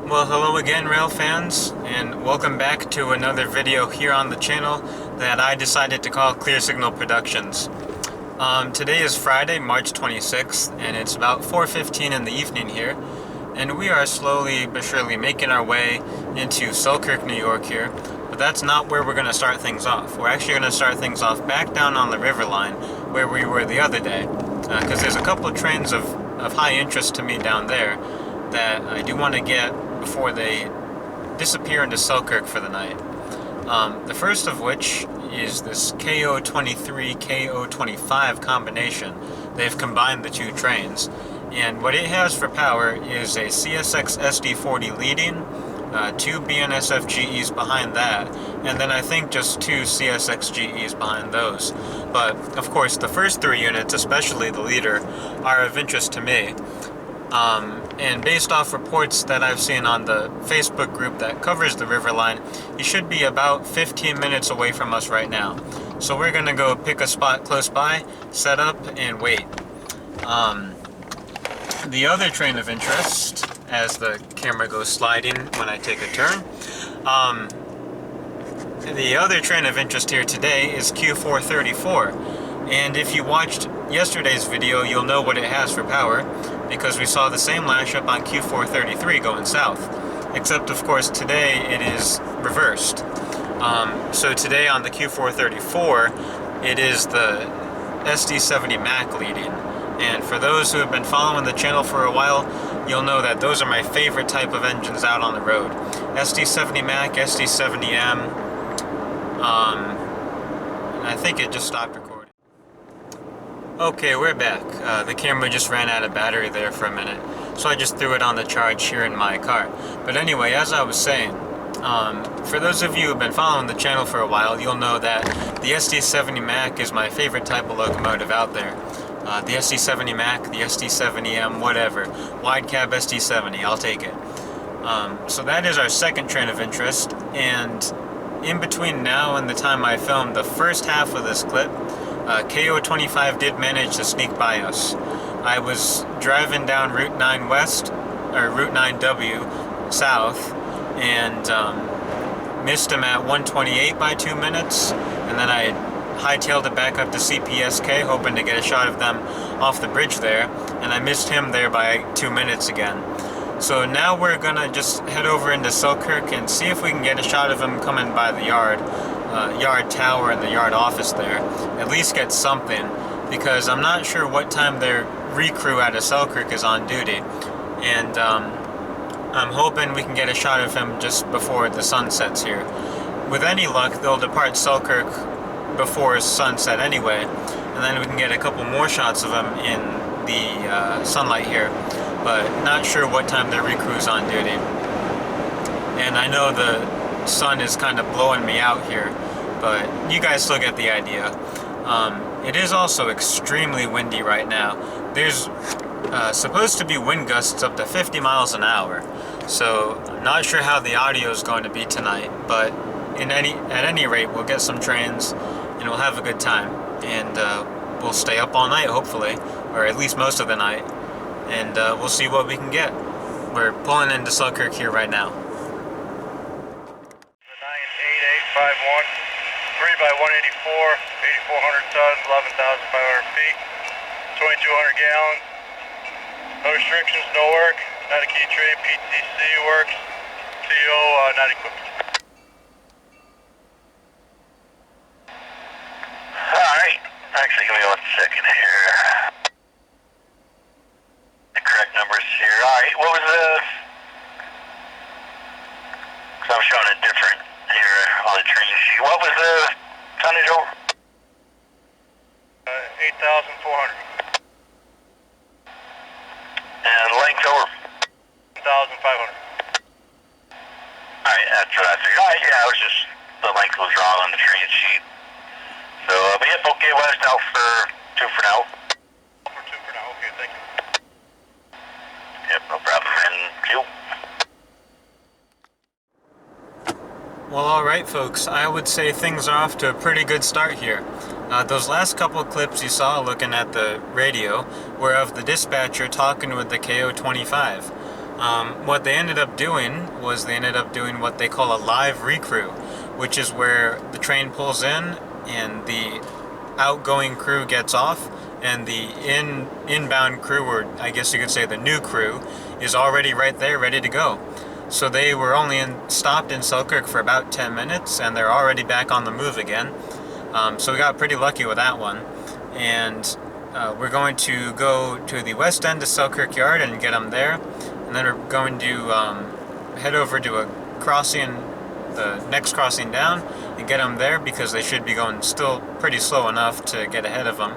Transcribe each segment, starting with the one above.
Well, hello again, rail fans, and welcome back to another video here on the channel that I decided to call Clear Signal Productions. Today is Friday, March 26th, and it's about 4:15 in the evening here, and we are slowly but surely making our way into Selkirk, New York here, but that's not where we're going to start things off. We're actually going to start things off back down on the river line where we were the other day, because there's a couple of trains of high interest to me down there that I do want to get before they disappear into Selkirk for the night. The first of which is this KO23 KO25 combination. They've combined the two trains, and what it has for power is a CSX SD40 leading, two BNSF GEs behind that, and then I think just two CSX GEs behind those. But of course the first three units, especially the leader, are of interest to me. And based off reports that I've seen on the Facebook group that covers the river line, he should be about 15 minutes away from us right now. So we're gonna go pick a spot close by, set up, and wait. The other train of interest, as the camera goes sliding when I take a turn, the other train of interest here today is Q434. And if you watched yesterday's video, you'll know what it has for power, because we saw the same lash up on Q433 going south. Except, of course, today it is reversed. So today on the Q434, it is the SD70 Mac leading. And for those who have been following the channel for a while, you'll know that those are my favorite type of engines out on the road. SD70 Mac, SD70M, and I think it just stopped recording. Okay, we're back. The camera just ran out of battery there for a minute, so I just threw it on the charge here in my car. But anyway, as I was saying, for those of you who have been following the channel for a while, you'll know that the SD70 Mac is my favorite type of locomotive out there. The SD70 Mac, the SD70M, whatever. Wide cab SD70, I'll take it. So that is our second train of interest, and in between now and the time I filmed the first half of this clip, KO25 did manage to sneak by us. I was driving down Route 9 West, or Route 9W South, and missed him at 128 by 2 minutes, and then I hightailed it back up to CPSK, hoping to get a shot of them off the bridge there, and I missed him there by 2 minutes again. So now we're gonna just head over into Selkirk and see if we can get a shot of him coming by the yard tower and the yard office there. At least get something, because I'm not sure what time their recrew out of Selkirk is on duty, and I'm hoping we can get a shot of him just before the sun sets here. With any luck, they'll depart Selkirk before sunset anyway, and then we can get a couple more shots of him in the sunlight here, but not sure what time their recrew is on duty. And I know the sun is kind of blowing me out here, but you guys still get the idea. It is also extremely windy right now. There's supposed to be wind gusts up to 50 miles an hour, so I'm not sure how the audio is going to be tonight, but at any rate, we'll get some trains and we'll have a good time, and we'll stay up all night hopefully, or at least most of the night, and we'll see what we can get. We're pulling into Selkirk here right now. 98851, 3 by 184, 8,400 tons, 11,500 feet, 2,200 gallons. No restrictions, no work. Not a key train, PTC works. CO not equipped. Alright, actually give me 1 second here. The correct numbers here. Alright, what was the... Because I'm showing it different here on the train sheet. What was the tonnage over? 8,400. And length over? 1,500. Alright, that's what I figured. Alright, yeah, it was just, the length was wrong on the train sheet. So, but yep, okay, west out for 2 for now. For 2 for now, okay, thank you. Yep, no problem, and fuel. Well, alright folks, I would say things are off to a pretty good start here. Those last couple of clips you saw looking at the radio were of the dispatcher talking with the KO25. What they ended up doing was they ended up doing what they call a live recrew, which is where the train pulls in and the outgoing crew gets off, and the inbound crew, or I guess you could say the new crew, is already right there ready to go. So they were only stopped in Selkirk for about 10 minutes, and they're already back on the move again. So we got pretty lucky with that one. And we're going to go to the west end of Selkirk Yard and get them there. And then we're going to head over to a crossing, the next crossing down, and get them there because they should be going still pretty slow enough to get ahead of them.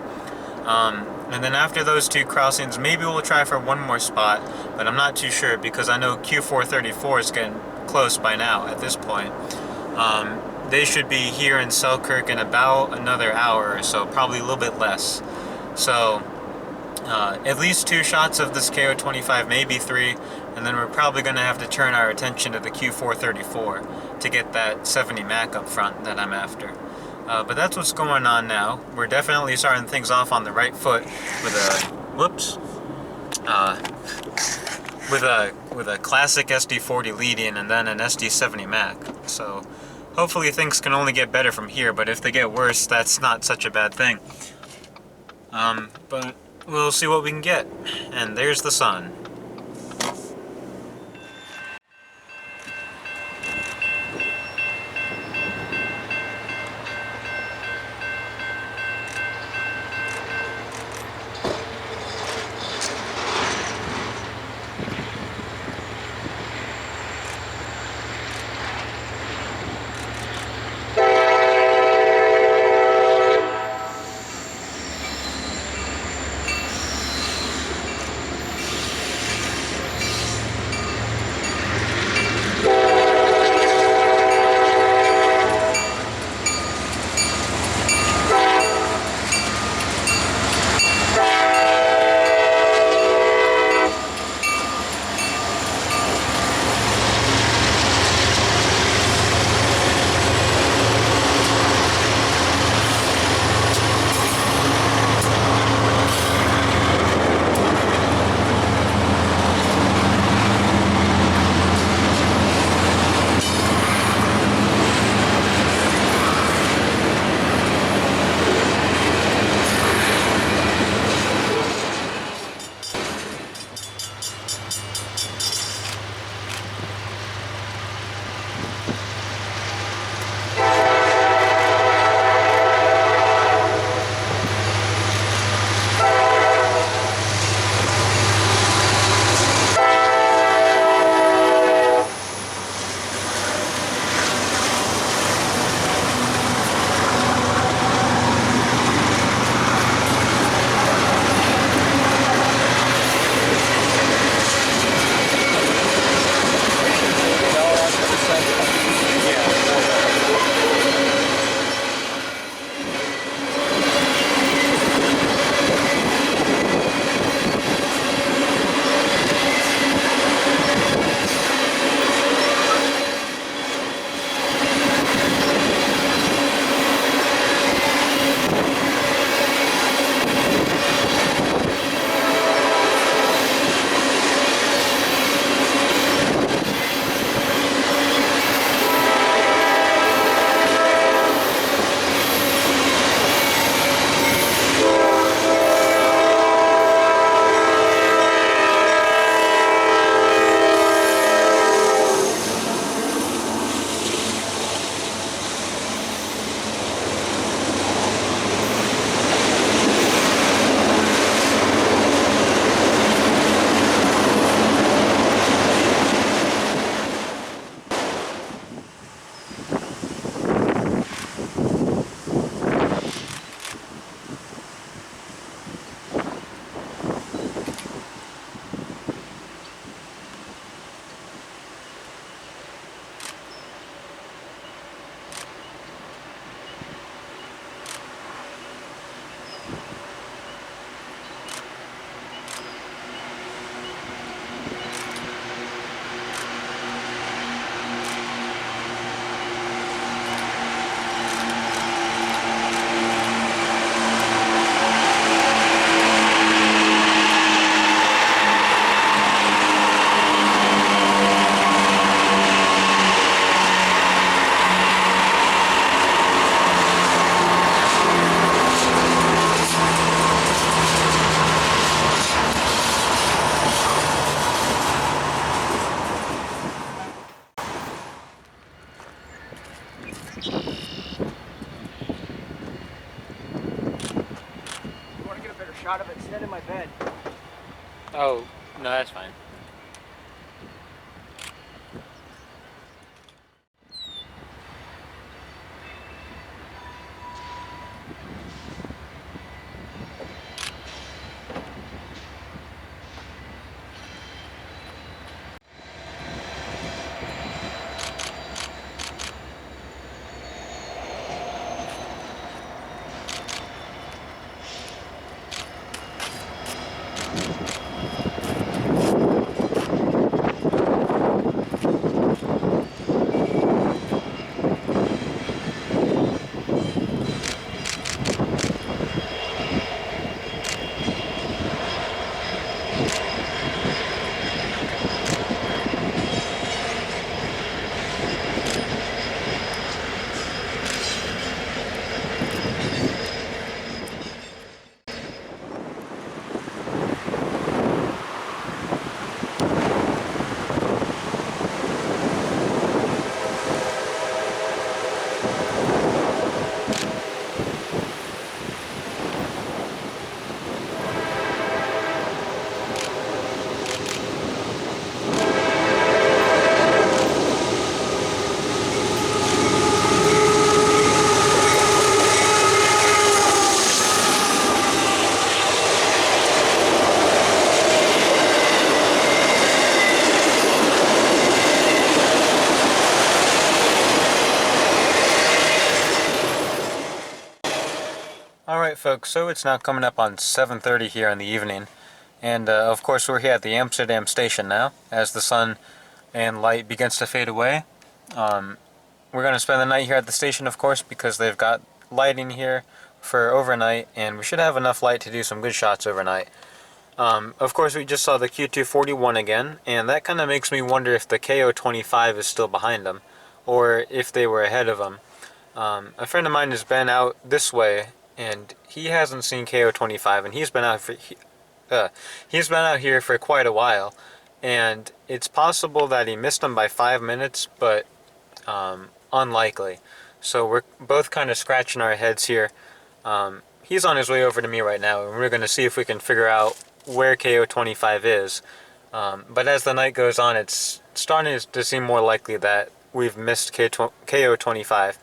And then after those two crossings, maybe we'll try for one more spot, but I'm not too sure because I know Q434 is getting close by now at this point. They should be here in Selkirk in about another hour or so, probably a little bit less. So at least 2 shots of this KO-25, maybe 3, and then we're probably going to have to turn our attention to the Q434 to get that 70 Mac up front that I'm after. But that's what's going on now. We're definitely starting things off on the right foot with a classic SD40 lead-in and then an SD70 Mac. So hopefully things can only get better from here, but if they get worse, that's not such a bad thing. But we'll see what we can get. And there's the sun. Oh, no, that's fine. Alright folks, so it's now coming up on 7:30 here in the evening, and of course we're here at the Amsterdam station now, as the sun and light begins to fade away. We're going to spend the night here at the station, of course, because they've got lighting here for overnight, and we should have enough light to do some good shots overnight. Of course, we just saw the Q241 again, and that kind of makes me wonder if the KO25 is still behind them, or if they were ahead of them. A friend of mine has been out this way, and he hasn't seen KO25, and he's been out here for quite a while, and it's possible that he missed them by 5 minutes, but unlikely. So we're both kind of scratching our heads here. He's on his way over to me right now, and we're going to see if we can figure out where KO25 is. But as the night goes on, it's starting to seem more likely that we've missed KO25.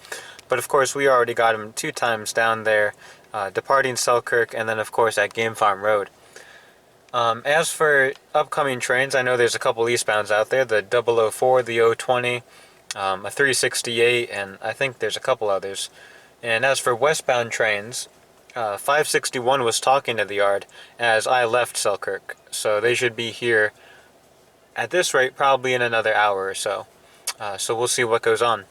But of course, we already got him 2 times down there, departing Selkirk, and then of course at Game Farm Road. As for upcoming trains, I know there's a couple eastbounds out there, the 004, the 020, a 368, and I think there's a couple others. And as for westbound trains, 561 was talking to the yard as I left Selkirk, so they should be here at this rate probably in another hour or so. So we'll see what goes on.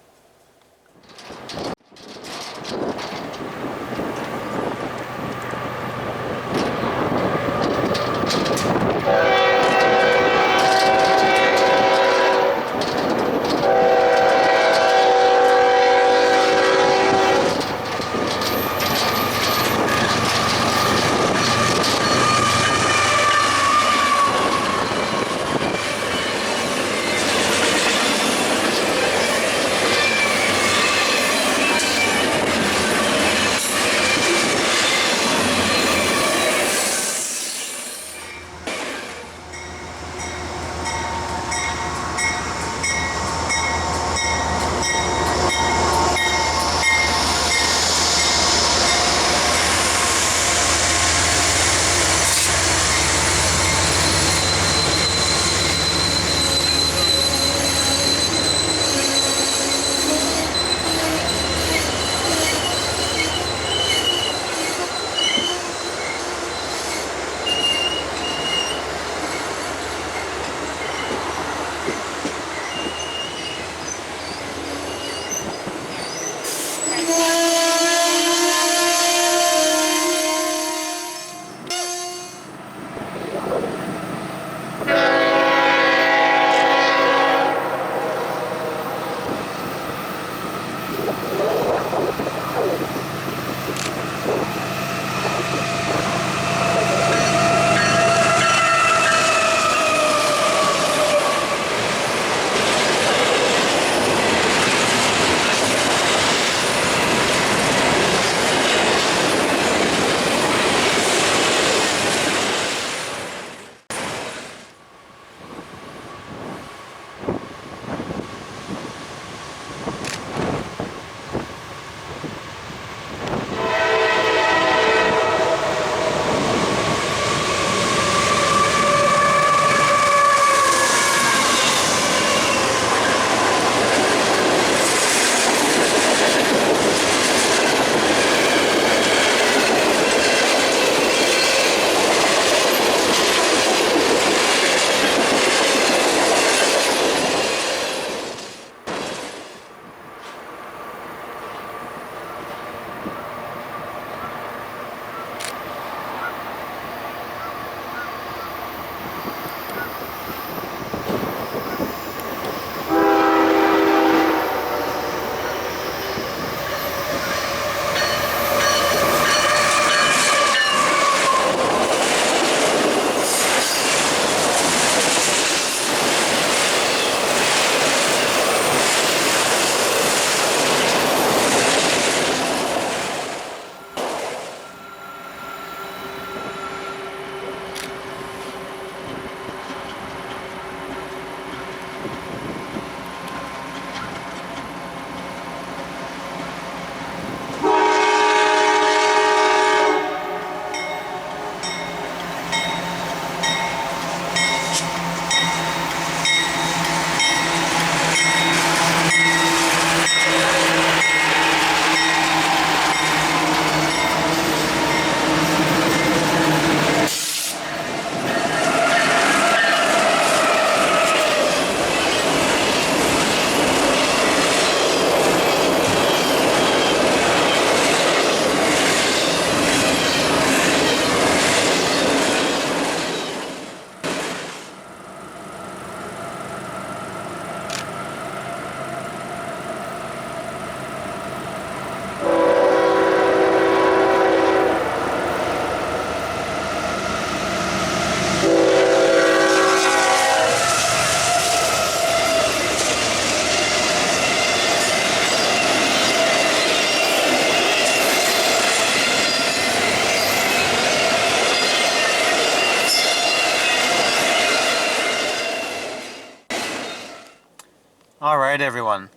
Alright everyone,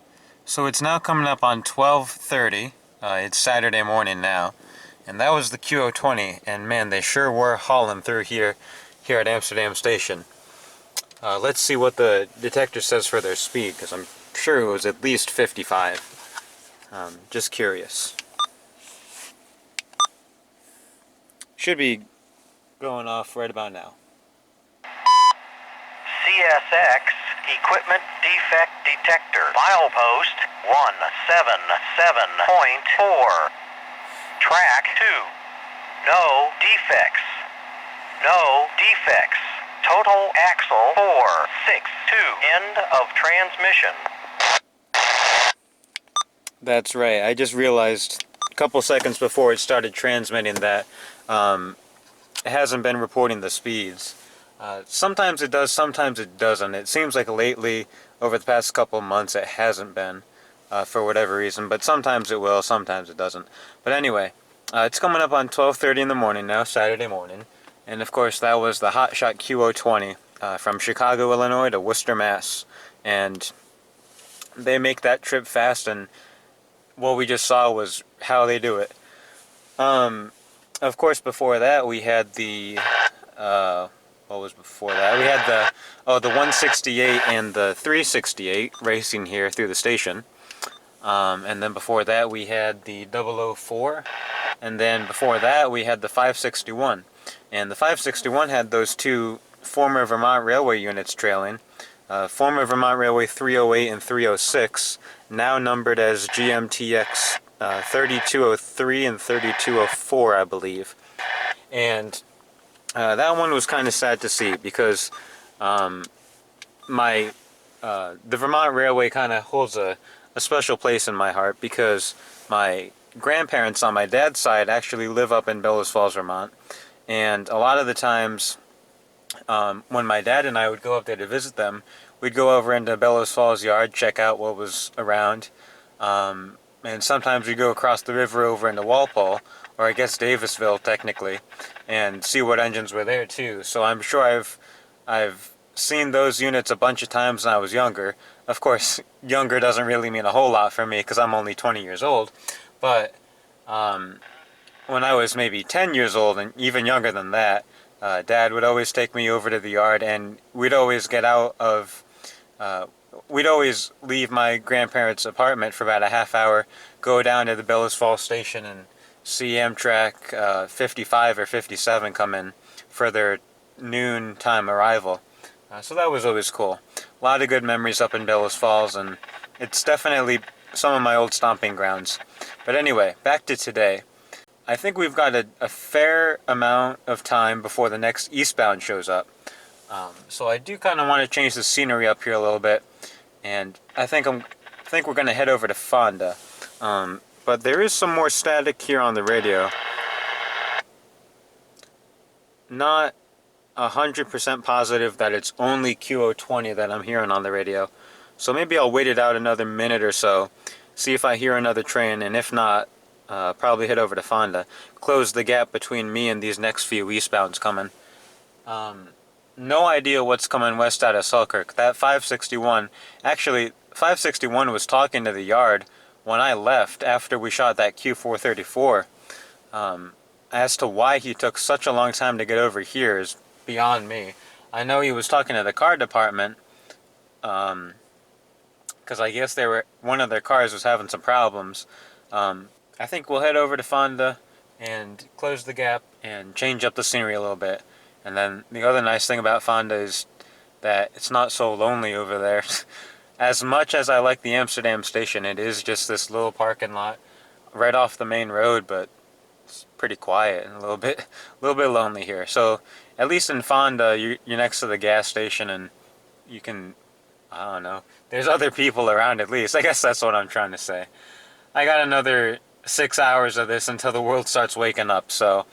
so it's now coming up on 12:30, it's Saturday morning now, and that was the QO20, and man, they sure were hauling through here at Amsterdam Station. Let's see what the detector says for their speed, because I'm sure it was at least 55. Just curious. Should be going off right about now. CSX Equipment Defect Detector. Milepost 177.4. Track 2. No defects. No defects. Total axle 462. End of transmission. That's right, I just realized a couple seconds before it started transmitting that it hasn't been reporting the speeds. Sometimes it does, sometimes it doesn't. It seems like lately, over the past couple of months, it hasn't been, for whatever reason. But sometimes it will, sometimes it doesn't. But anyway, it's coming up on 12:30 in the morning now, Saturday morning. And of course, that was the Hotshot QO20 from Chicago, Illinois to Worcester, Mass. And they make that trip fast, and what we just saw was how they do it. Of course, before that, we had the... what was before that? We had the 168 and the 368 racing here through the station. And then before that we had the 004, and then before that we had the 561. And the 561 had those two former Vermont Railway units trailing. Former Vermont Railway 308 and 306, now numbered as GMTX 3203 and 3204, I believe. And that one was kind of sad to see, because the Vermont Railway kind of holds a special place in my heart, because my grandparents on my dad's side actually live up in Bellows Falls, Vermont. And a lot of the times when my dad and I would go up there to visit them, we'd go over into Bellows Falls yard, check out what was around, and sometimes we'd go across the river over into Walpole, or I guess Davisville technically, and see what engines were there too. So I'm sure I've seen those units a bunch of times when I was younger. Of course, younger doesn't really mean a whole lot for me, because I'm only 20 years old. But when I was maybe 10 years old, and even younger than that, Dad would always take me over to the yard, and we'd always get out of... we'd always leave my grandparents' apartment for about a half hour, go down to the Bellows Falls station, and see Amtrak 55 or 57 come in for their noon time arrival. So that was always cool. A lot of good memories up in Bellows Falls, and it's definitely some of my old stomping grounds. But anyway, back to today. I think we've got a fair amount of time before the next eastbound shows up. So I do kind of want to change the scenery up here a little bit, and I think we're going to head over to Fonda. But there is some more static here on the radio. Not 100% positive that it's only QO20 that I'm hearing on the radio. So maybe I'll wait it out another minute or so, see if I hear another train, and if not, probably head over to Fonda. Close the gap between me and these next few eastbounds coming. No idea what's coming west out of Selkirk. That 561, actually, 561 was talking to the yard when I left after we shot that Q434. As to why he took such a long time to get over here is beyond me. I know he was talking to the car department, because I guess one of their cars was having some problems. I think we'll head over to Fonda and close the gap and change up the scenery a little bit. And then the other nice thing about Fonda is that it's not so lonely over there. As much as I like the Amsterdam station, it is just this little parking lot right off the main road, but it's pretty quiet and a little bit lonely here. So at least in Fonda, you're next to the gas station, and you can, I don't know, there's other people around at least. I guess that's what I'm trying to say. I got another 6 hours of this until the world starts waking up, so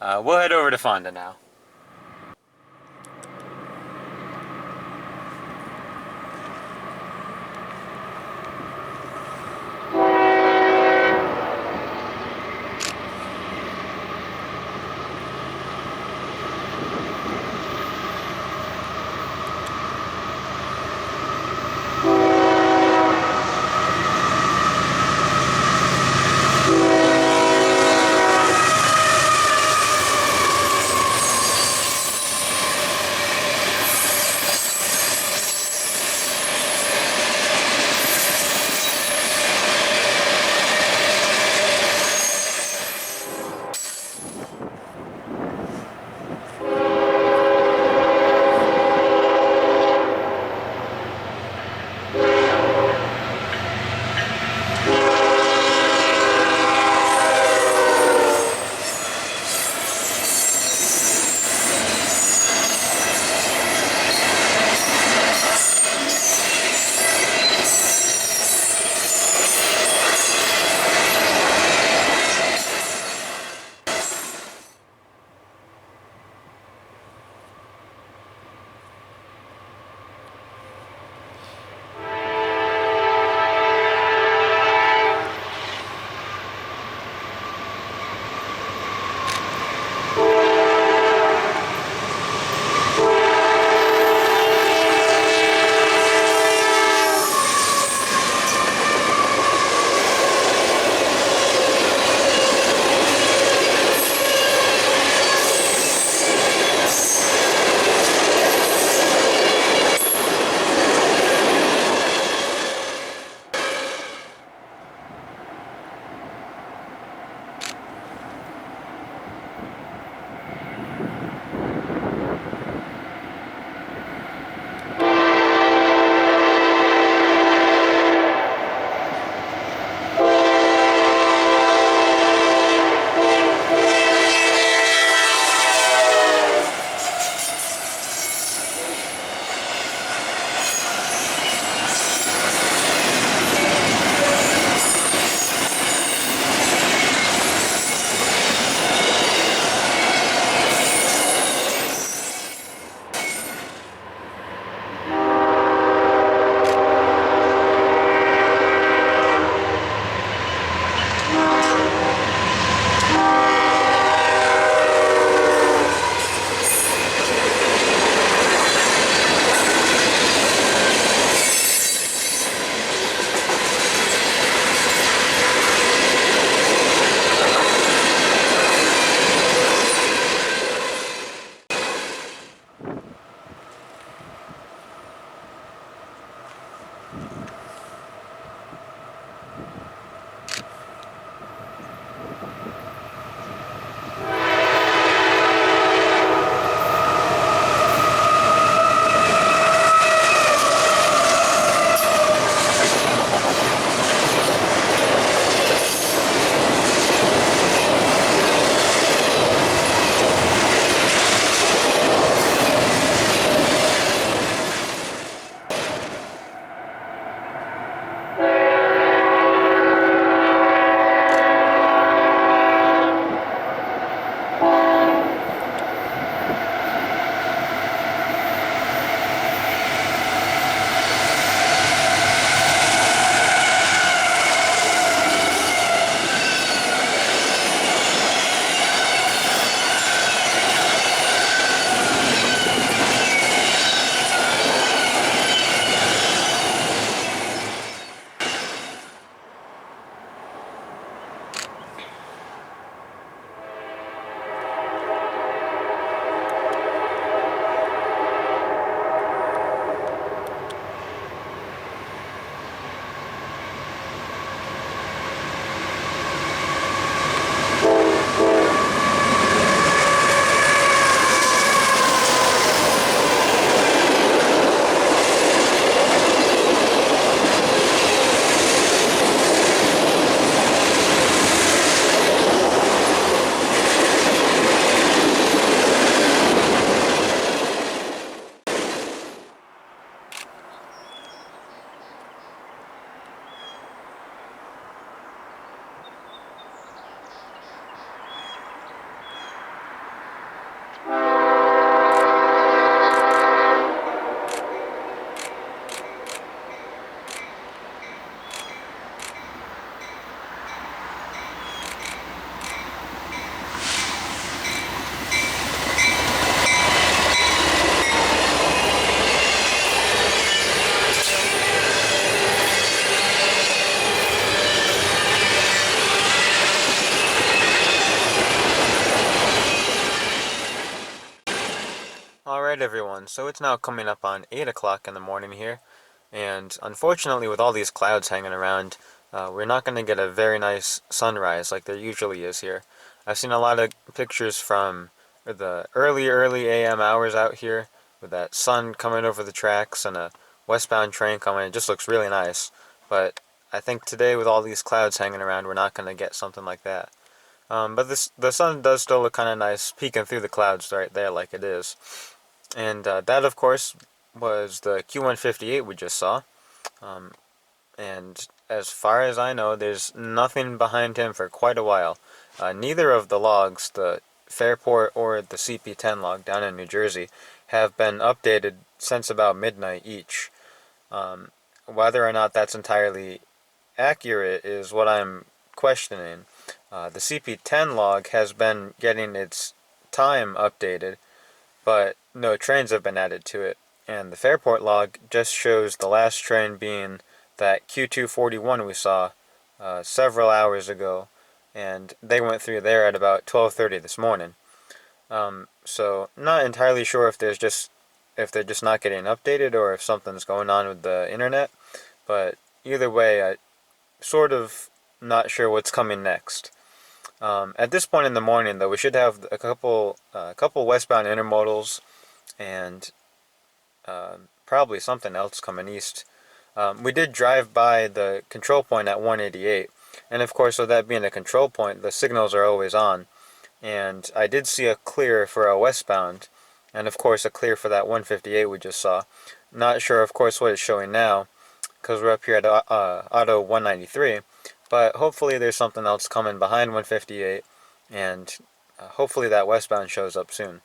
we'll head over to Fonda now. Alright everyone, so it's now coming up on 8 o'clock in the morning here, and unfortunately with all these clouds hanging around, we're not going to get a very nice sunrise like there usually is here. I've seen a lot of pictures from the early AM hours out here, with that sun coming over the tracks and a westbound train coming. It just looks really nice, but I think today with all these clouds hanging around, we're not going to get something like that. But the sun does still look kind of nice, peeking through the clouds right there like it is. And that, of course, was the Q158 we just saw. And as far as I know, there's nothing behind him for quite a while. Neither of the logs, the Fairport or the CP10 log down in New Jersey, have been updated since about midnight each. Whether or not that's entirely accurate is what I'm questioning. The CP10 log has been getting its time updated, but no trains have been added to it. And the Fairport log just shows the last train being that Q241 we saw several hours ago, and they went through there at about 12:30 this morning. So not entirely sure if they're just not getting updated or if something's going on with the internet, but either way, I sort of not sure what's coming next. At this point in the morning, though, we should have a couple westbound intermodals and probably something else coming east. We did drive by the control point at 188, and of course, with that being a control point, the signals are always on. And I did see a clear for a westbound, and of course a clear for that 158 we just saw. Not sure, of course, what it's showing now, because we're up here at Auto 193. But hopefully there's something else coming behind 158, and hopefully that westbound shows up soon.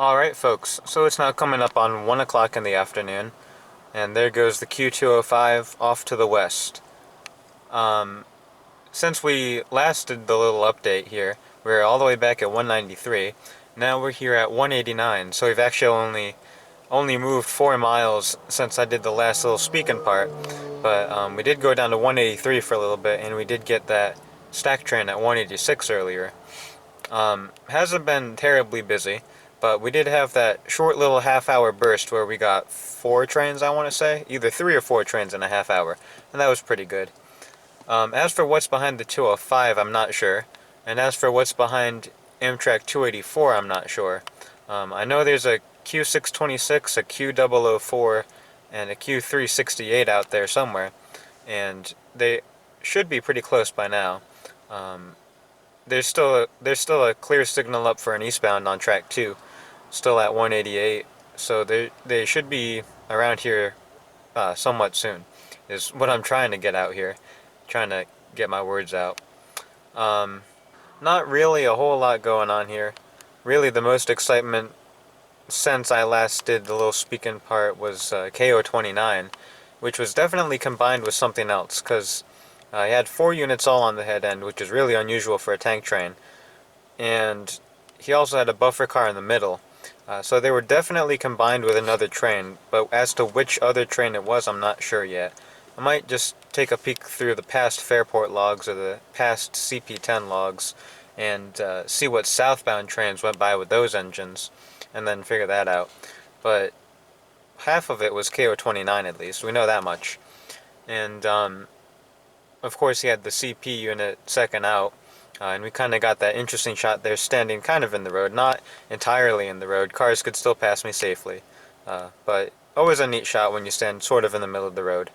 Alright folks, so it's now coming up on 1 o'clock in the afternoon, and there goes the Q205 off to the west. Since we last did the little update here, we're all the way back at 193, now we're here at 189, so we've actually only moved 4 miles since I did the last little speaking part, but we did go down to 183 for a little bit, and we did get that stack train at 186 earlier. Hasn't been terribly busy, but we did have that short little half-hour burst where we got 4 trains, I want to say, either 3 or 4 trains in a half hour, and that was pretty good. As for what's behind the 205, I'm not sure, and as for what's behind Amtrak 284, I'm not sure. I know there's a Q626, a Q004, and a Q368 out there somewhere, and they should be pretty close by now. There's still a clear signal up for an eastbound on track 2, still at 188, so they should be around here somewhat soon, is what I'm trying to get out here, trying to get my words out. Not really a whole lot going on here. Really the most excitement since I last did the little speaking part was KO29, which was definitely combined with something else, because I had 4 units all on the head end, which is really unusual for a tank train, and he also had a buffer car in the middle. So they were definitely combined with another train, but as to which other train it was, I'm not sure yet. I might just take a peek through the past Fairport logs or the past CP10 logs and see what southbound trains went by with those engines, and then figure that out. But half of it was KO29 at least, we know that much. And of course he had the CP unit second out, and we kind of got that interesting shot there standing kind of in the road, not entirely in the road. Cars could still pass me safely, but always a neat shot when you stand sort of in the middle of the road.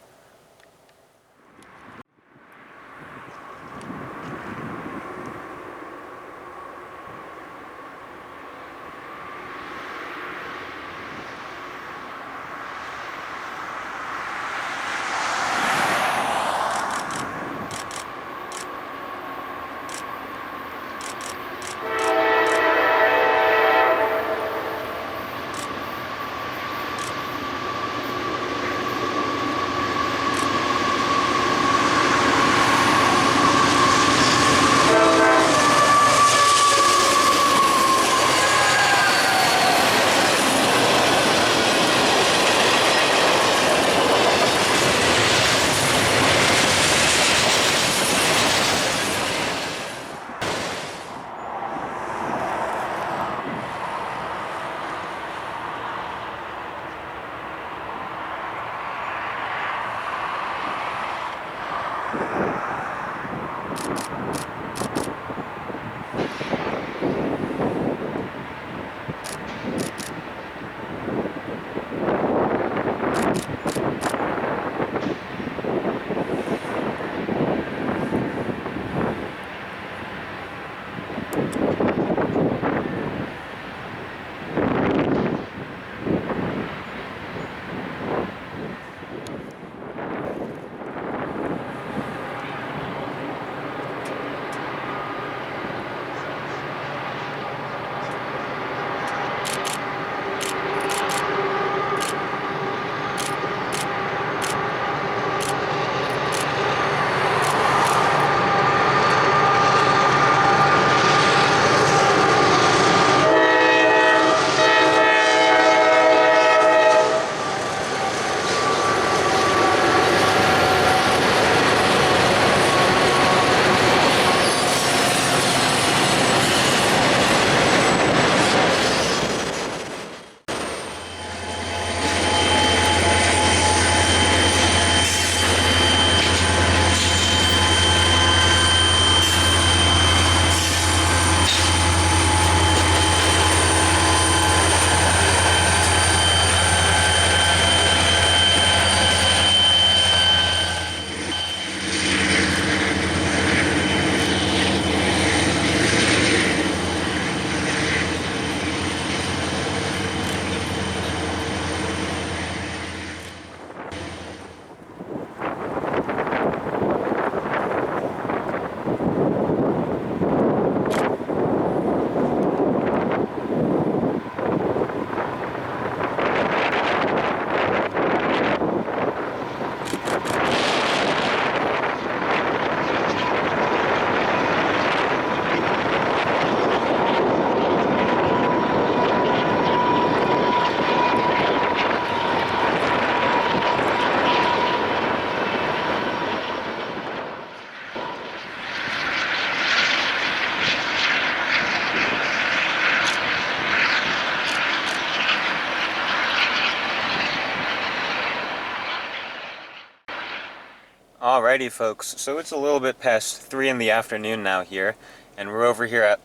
Alrighty folks, so it's a little bit past 3 in the afternoon now here, and we're over here at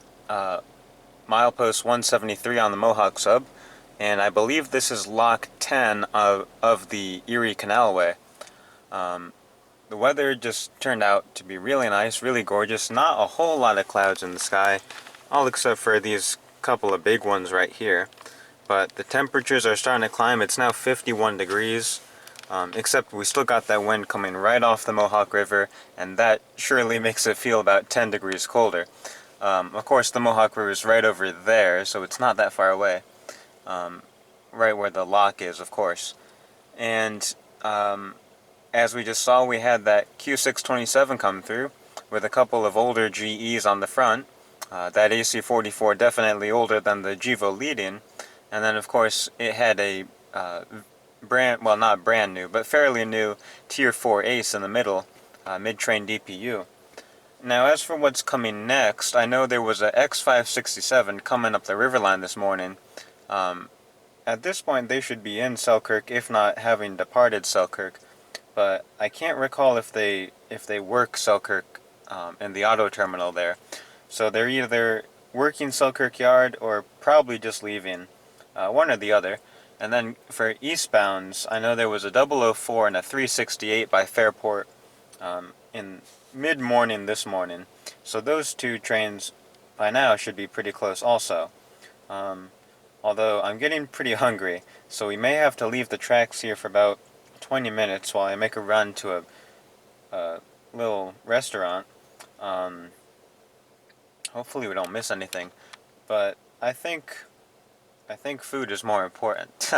milepost 173 on the Mohawk sub, and I believe this is lock 10 of the Erie Canalway. The weather just turned out to be really nice, really gorgeous, not a whole lot of clouds in the sky, all except for these couple of big ones right here. But the temperatures are starting to climb. It's now 51 degrees. Except we still got that wind coming right off the Mohawk River, and that surely makes it feel about 10 degrees colder. Of course, the Mohawk River is right over there, so it's not that far away. Right where the lock is, of course. And as we just saw, we had that Q627 come through with a couple of older GEs on the front. That AC44 definitely older than the Gevo lead-in. And then, of course, it had a not brand new, but fairly new Tier 4 Ace in the middle, mid-train DPU. Now, as for what's coming next, I know there was a X567 coming up the Riverline this morning. At this point, they should be in Selkirk, if not having departed Selkirk. But I can't recall if they work Selkirk in the auto terminal there. So they're either working Selkirk Yard or probably just leaving, one or the other. And then for eastbounds, I know there was a 004 and a 368 by Fairport in mid-morning this morning. So those two trains by now should be pretty close also. Although I'm getting pretty hungry, so we may have to leave the tracks here for about 20 minutes while I make a run to a little restaurant. Hopefully we don't miss anything. But I think food is more important.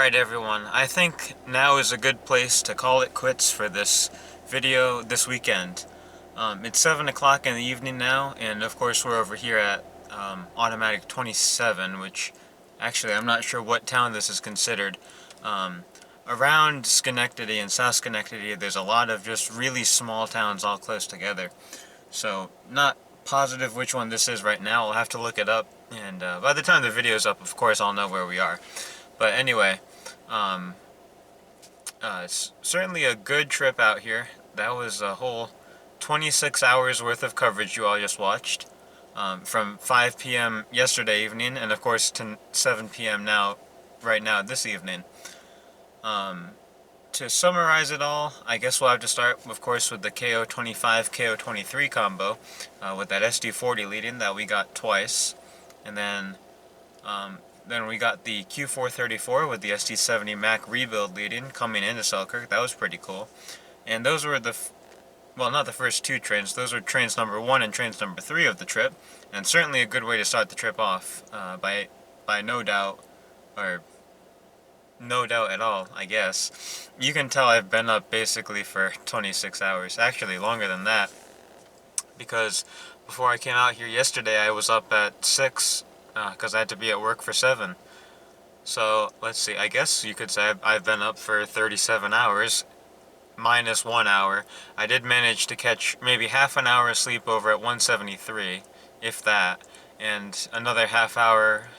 Alright everyone, I think now is a good place to call it quits for this video this weekend. It's 7 o'clock in the evening now, and of course we're over here at Automatic 27, which actually I'm not sure what town this is considered. Around Schenectady and South Schenectady there's a lot of just really small towns all close together. So not positive which one this is right now. I'll have to look it up, and by the time the video's up, of course I'll know where we are. But anyway, it's certainly a good trip out here. That was a whole 26 hours worth of coverage you all just watched. From 5 p.m. yesterday evening, and of course to 7 p.m. right now this evening. To summarize it all, I guess we'll have to start, of course, with the KO25, KO23 combo, with that SD40 leading that we got twice, and then we got the Q434 with the SD70 Mac rebuild leading coming into Selkirk. That was pretty cool. And those were well, not the first two trains. Those were trains number 1 and trains number 3 of the trip, and certainly a good way to start the trip off, by no doubt, or no doubt at all, I guess. You can tell I've been up basically for 26 hours, actually longer than that, because before I came out here yesterday I was up at 6, because I had to be at work for 7. So, let's see, I guess you could say I've been up for 37 hours, minus 1 hour. I did manage to catch maybe half an hour of sleep over at 173, if that, and another half hour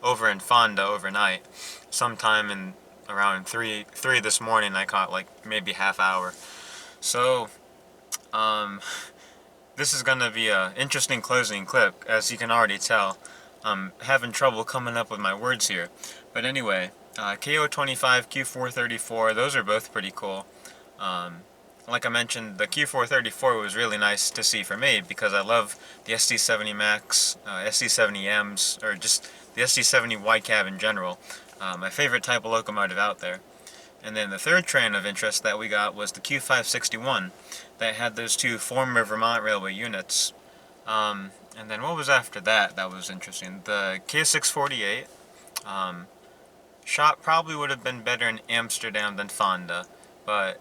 over in Fonda overnight. Sometime in around 3 this morning I caught like maybe half hour. So, this is gonna be a interesting closing clip, as you can already tell. I'm having trouble coming up with my words here. But anyway, KO25, Q434, those are both pretty cool. Like I mentioned, the Q434 was really nice to see for me, because I love the SD70 Max, SD70Ms, or just the SD70 wide cab in general. My favorite type of locomotive out there. And then the third train of interest that we got was the Q561, that had those two former Vermont Railway units. And then what was after that that was interesting? The K648. Shot probably would have been better in Amsterdam than Fonda, but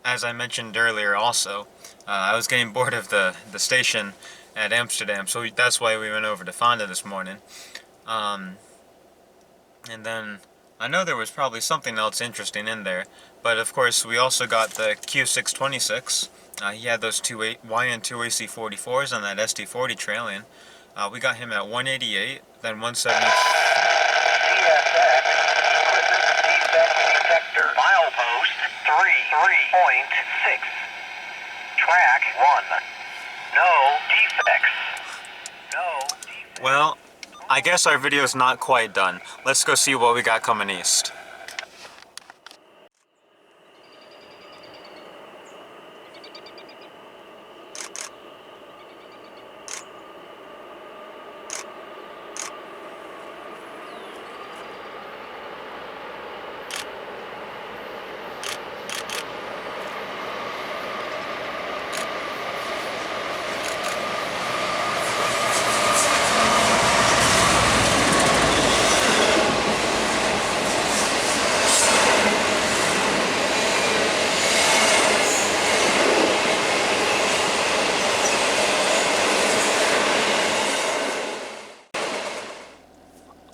as I mentioned earlier also, I was getting bored of the station at Amsterdam, so that's why we went over to Fonda this morning. And then I know there was probably something else interesting in there, but of course we also got the Q626. He had those two YN2AC44s on that SD40 trailing. We got him at 188, then 170. CSX, sector, milepost 3.6. Track 1. No defects. No defects. Well, I guess our video's not quite done. Let's go see what we got coming east.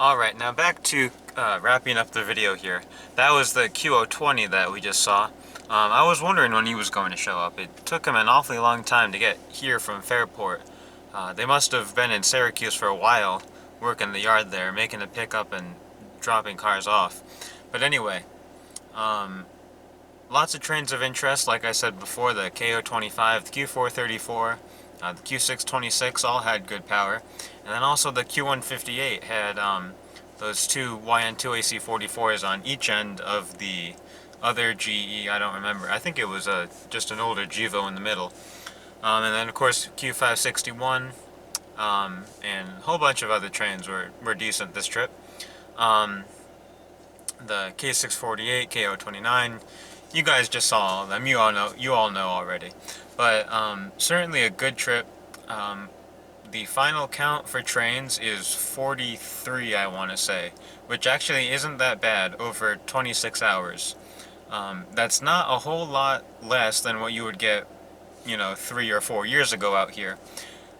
Alright, now back to wrapping up the video here. That was the QO20 that we just saw. I was wondering when he was going to show up. It took him an awfully long time to get here from Fairport. They must have been in Syracuse for a while, working the yard there, making a pickup and dropping cars off. But anyway, lots of trains of interest, like I said before, the KO25, the Q434, the Q626 all had good power, and then also the Q158 had those two YN2AC44s on each end of the other GE, I don't remember. I think it was just an older Gevo in the middle. And then of course Q561, and a whole bunch of other trains were decent this trip. The K648, KO29, you guys just saw all of them. You all know already. But certainly a good trip. the final count for trains is 43, I want to say, which actually isn't that bad over 26 hours. That's not a whole lot less than what you would get, 3 or 4 years ago out here.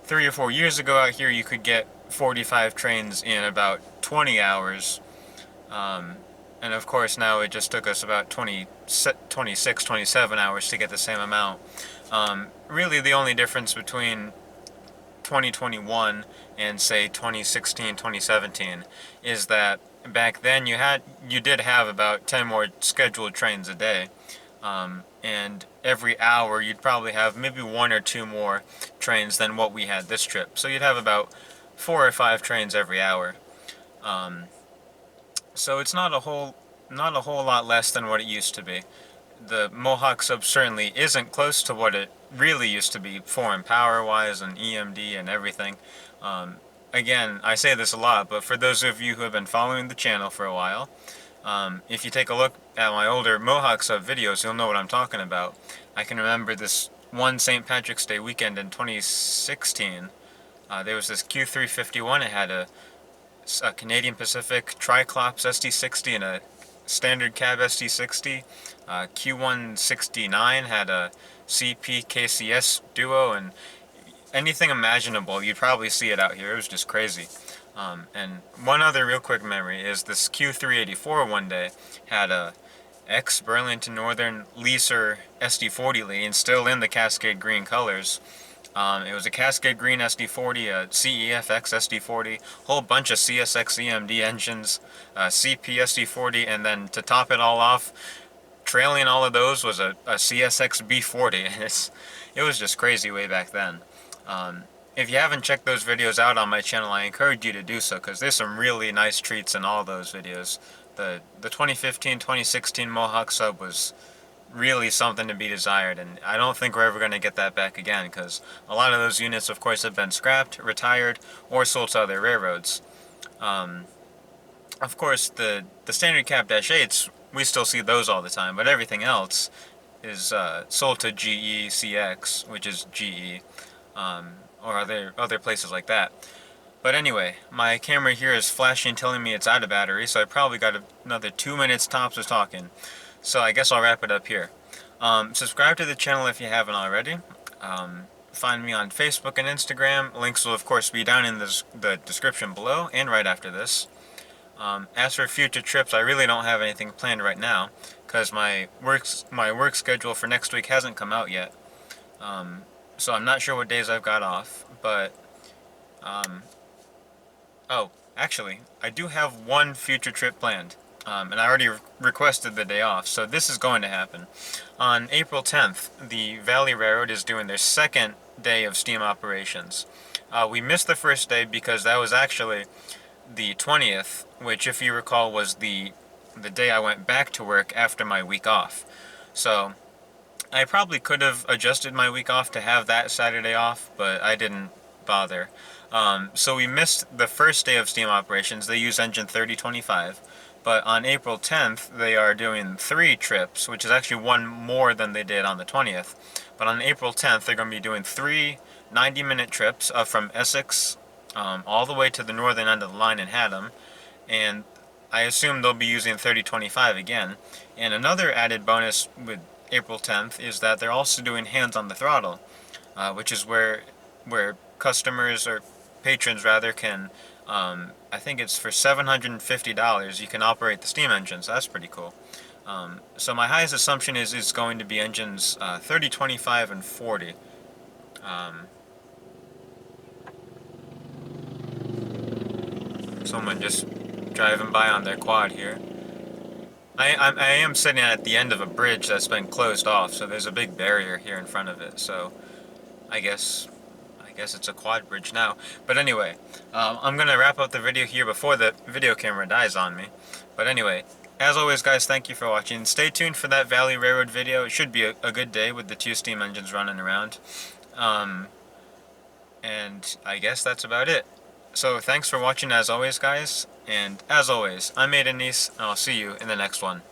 3 or 4 years ago out here, you could get 45 trains in about 20 hours. And of course, now it just took us about 26, 27 hours to get the same amount. Really, the only difference between 2021 and say 2016, 2017 is that back then you did have about 10 more scheduled trains a day. And every hour you'd probably have maybe one or two more trains than what we had this trip. So you'd have about 4 or 5 trains every hour. So it's not a whole lot less than what it used to be. The Mohawk sub certainly isn't close to what it really used to be, foreign power-wise and EMD and everything. Again, I say this a lot, but for those of you who have been following the channel for a while, if you take a look at my older Mohawk sub videos, you'll know what I'm talking about. I can remember this one St. Patrick's Day weekend in 2016. There was this Q351. It had a Canadian Pacific Triclops SD60 and a standard cab SD60. Q169 had a CP KCS duo, and anything imaginable, you'd probably see it out here. It was just crazy. And one other real quick memory is this Q384 one day had a ex-Burlington Northern leaser SD40 lead, still in the Cascade Green colors. It was a Cascade Green SD40, a CEFX SD40, whole bunch of CSX EMD engines, CP SD40, and then to top it all off, trailing all of those was a CSX B40. It was just crazy way back then. If you haven't checked those videos out on my channel, I encourage you to do so, because there's some really nice treats in all those videos. The 2015-2016 Mohawk sub was really something to be desired, and I don't think we're ever going to get that back again, because a lot of those units, of course, have been scrapped, retired, or sold to other railroads. Of course, the standard cab -8s, we still see those all the time, but everything else is sold to GE, CX, which is GE, or other places like that. But anyway, my camera here is flashing, telling me it's out of battery, so I probably got another 2 minutes tops of talking. So I guess I'll wrap it up here. Subscribe to the channel if you haven't already. Find me on Facebook and Instagram. Links will of course be down in the description below and right after this. As for future trips, I really don't have anything planned right now, because my work schedule for next week hasn't come out yet. So I'm not sure what days I've got off, but oh, actually, I do have one future trip planned. And I already requested the day off, so this is going to happen. On April 10th, the Valley Railroad is doing their second day of steam operations. We missed the first day because that was actually the 20th, which, if you recall, was the day I went back to work after my week off. So I probably could have adjusted my week off to have that Saturday off, but I didn't bother. So we missed the first day of steam operations. They use engine 3025. But on April 10th, they are doing 3 trips, which is actually one more than they did on the 20th. But on April 10th, they're going to be doing 3 90-minute trips from Essex all the way to the northern end of the line in Haddam. And I assume they'll be using 3025 again. And another added bonus with April 10th is that they're also doing hands on the throttle, which is where customers, or patrons rather, can... I think it's for $750 you can operate the steam engines. That's pretty cool. So my highest assumption is it's going to be engines 30, 25, and 40. Someone just driving by on their quad here. I am sitting at the end of a bridge that's been closed off, so there's a big barrier here in front of it. So I guess it's a quad bridge now. But anyway, I'm going to wrap up the video here before the video camera dies on me. But anyway, as always guys, thank you for watching. Stay tuned for that Valley Railroad video. It should be a good day with the 2 steam engines running around. And I guess that's about it. So thanks for watching as always guys. And as always, I'm Aidan Neese, and I'll see you in the next one.